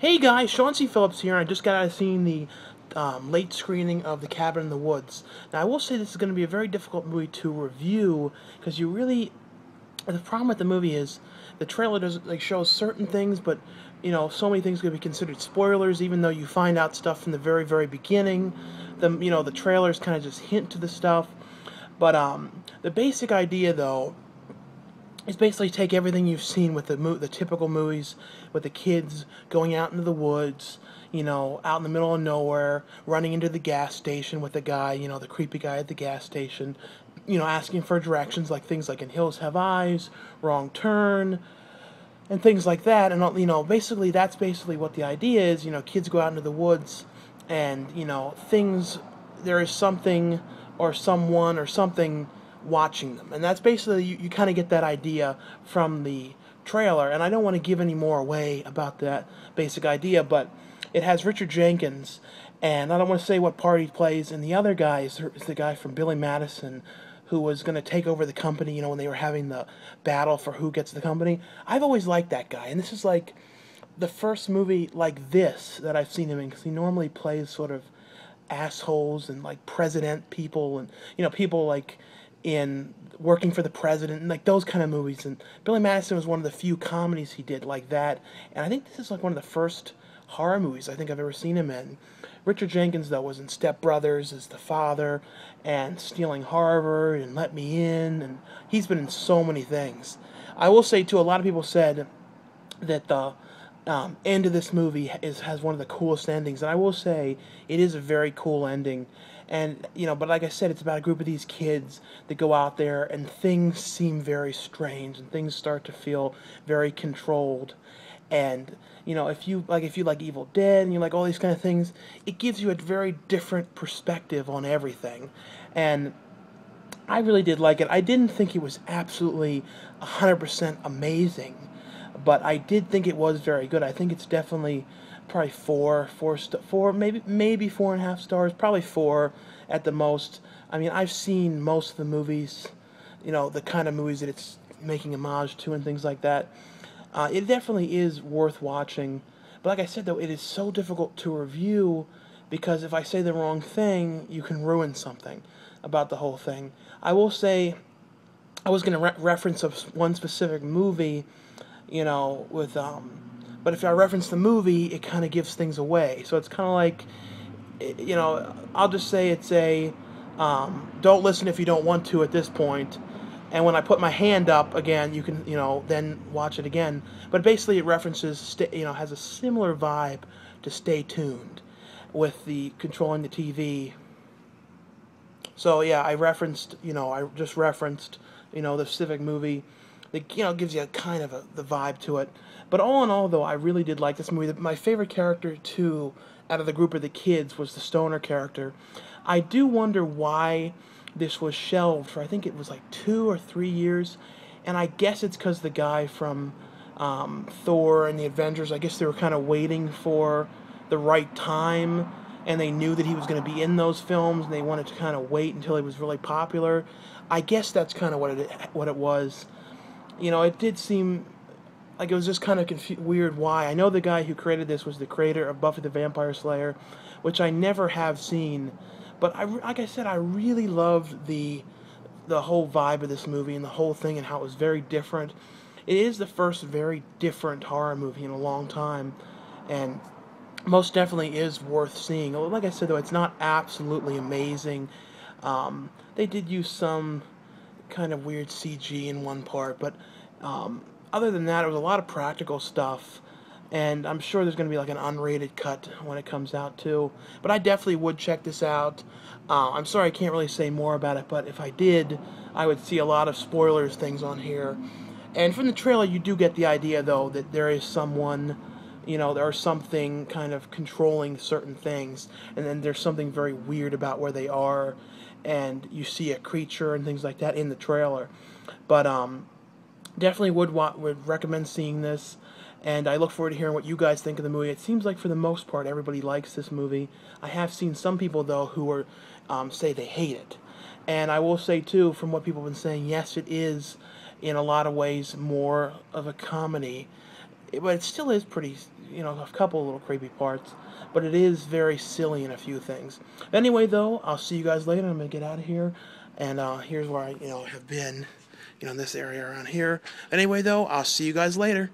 Hey guys, Sean C. Phillips here. I just got out of seeing the late screening of The Cabin in the Woods. Now, I will say this is going to be a very difficult movie to review because the problem with the movie is the trailer doesn't shows certain things, but so many things could be considered spoilers, even though you find out stuff from the very, very beginning. The trailers kind of just hint to the stuff, but the basic idea though is basically take everything you've seen with the typical movies with the kids going out into the woods, out in the middle of nowhere, running into the gas station with the guy, the creepy guy at the gas station, asking for directions, like things like In Hills Have Eyes, Wrong Turn, and things like that. And basically that's basically what the idea is. Kids go out into the woods, and there is something or someone or something watching them, and that's basically you kind of get that idea from the trailer. And I don't want to give any more away about that basic idea, but it has Richard Jenkins, and I don't want to say what part he plays, and the other guy is the guy from Billy Madison, who was going to take over the company, when they were having the battle for who gets the company. I've always liked that guy, and this is like the first movie like this that I've seen him in, because he normally plays sort of assholes and like president people, and people like in working for the president, and like those kind of movies. And Billy Madison was one of the few comedies he did like that, and I think this is like one of the first horror movies I think I've ever seen him in. Richard Jenkins though was in Step Brothers as the father, and Stealing Harvard, and Let Me In, and he's been in so many things. I will say too, a lot of people said that the end of this movie has one of the coolest endings, and I will say it is a very cool ending. And but like I said, it's about a group of these kids that go out there, and things seem very strange, and things start to feel very controlled. And if you like Evil Dead, and you like all these kind of things, it gives you a very different perspective on everything. And I really did like it. I didn't think it was absolutely 100% amazing, but I did think it was very good. I think it's definitely probably four, maybe 4.5 stars, probably 4 at the most. I mean, I've seen most of the movies, the kind of movies that it's making homage to and things like that. It definitely is worth watching. But like I said, though, it is so difficult to review, because if I say the wrong thing, you can ruin something about the whole thing. I will say, I was going to reference one specific movie, but if I reference the movie, it kind of gives things away. So it's kind of like, I'll just say it's don't listen if you don't want to at this point. And when I put my hand up again, you can, then watch it again. But basically it references, has a similar vibe to Stay Tuned with the controlling the TV. So yeah, I just referenced, the specific movie. It, gives you a kind of the vibe to it. But all in all, though, I really did like this movie. My favorite character, too, out of the group of the kids, was the stoner character. I do wonder why this was shelved for, I think it was like 2 or 3 years. And I guess it's because the guy from Thor and the Avengers, I guess they were kind of waiting for the right time, and they knew that he was going to be in those films, and they wanted to kind of wait until he was really popular. I guess that's kind of what it was. It did seem like it was just kind of weird why. I know the guy who created this was the creator of Buffy the Vampire Slayer, which I never have seen. But like I said, I really loved the whole vibe of this movie and the whole thing, and how it was very different. It is the first very different horror movie in a long time, and most definitely is worth seeing. Like I said, though, it's not absolutely amazing. They did use some kind of weird CG in one part, but other than that, it was a lot of practical stuff, and I'm sure there's going to be like an unrated cut when it comes out too. But I definitely would check this out. I'm sorry I can't really say more about it, but if I did, I would see a lot of spoilers things on here. And from the trailer, you do get the idea, though, that there is someone, there is something kind of controlling certain things, and then there's something very weird about where they are, and you see a creature and things like that in the trailer. But definitely would recommend seeing this, and I look forward to hearing what you guys think of the movie. It seems like for the most part everybody likes this movie. I have seen some people, though, who are say they hate it. And I will say, too, from what people have been saying, yes, it is in a lot of ways more of a comedy but it still is pretty, a couple of little creepy parts. But it is very silly in a few things. Anyway, though, I'll see you guys later. I'm gonna get out of here, and here's where I, have been, in this area around here. Anyway, though, I'll see you guys later.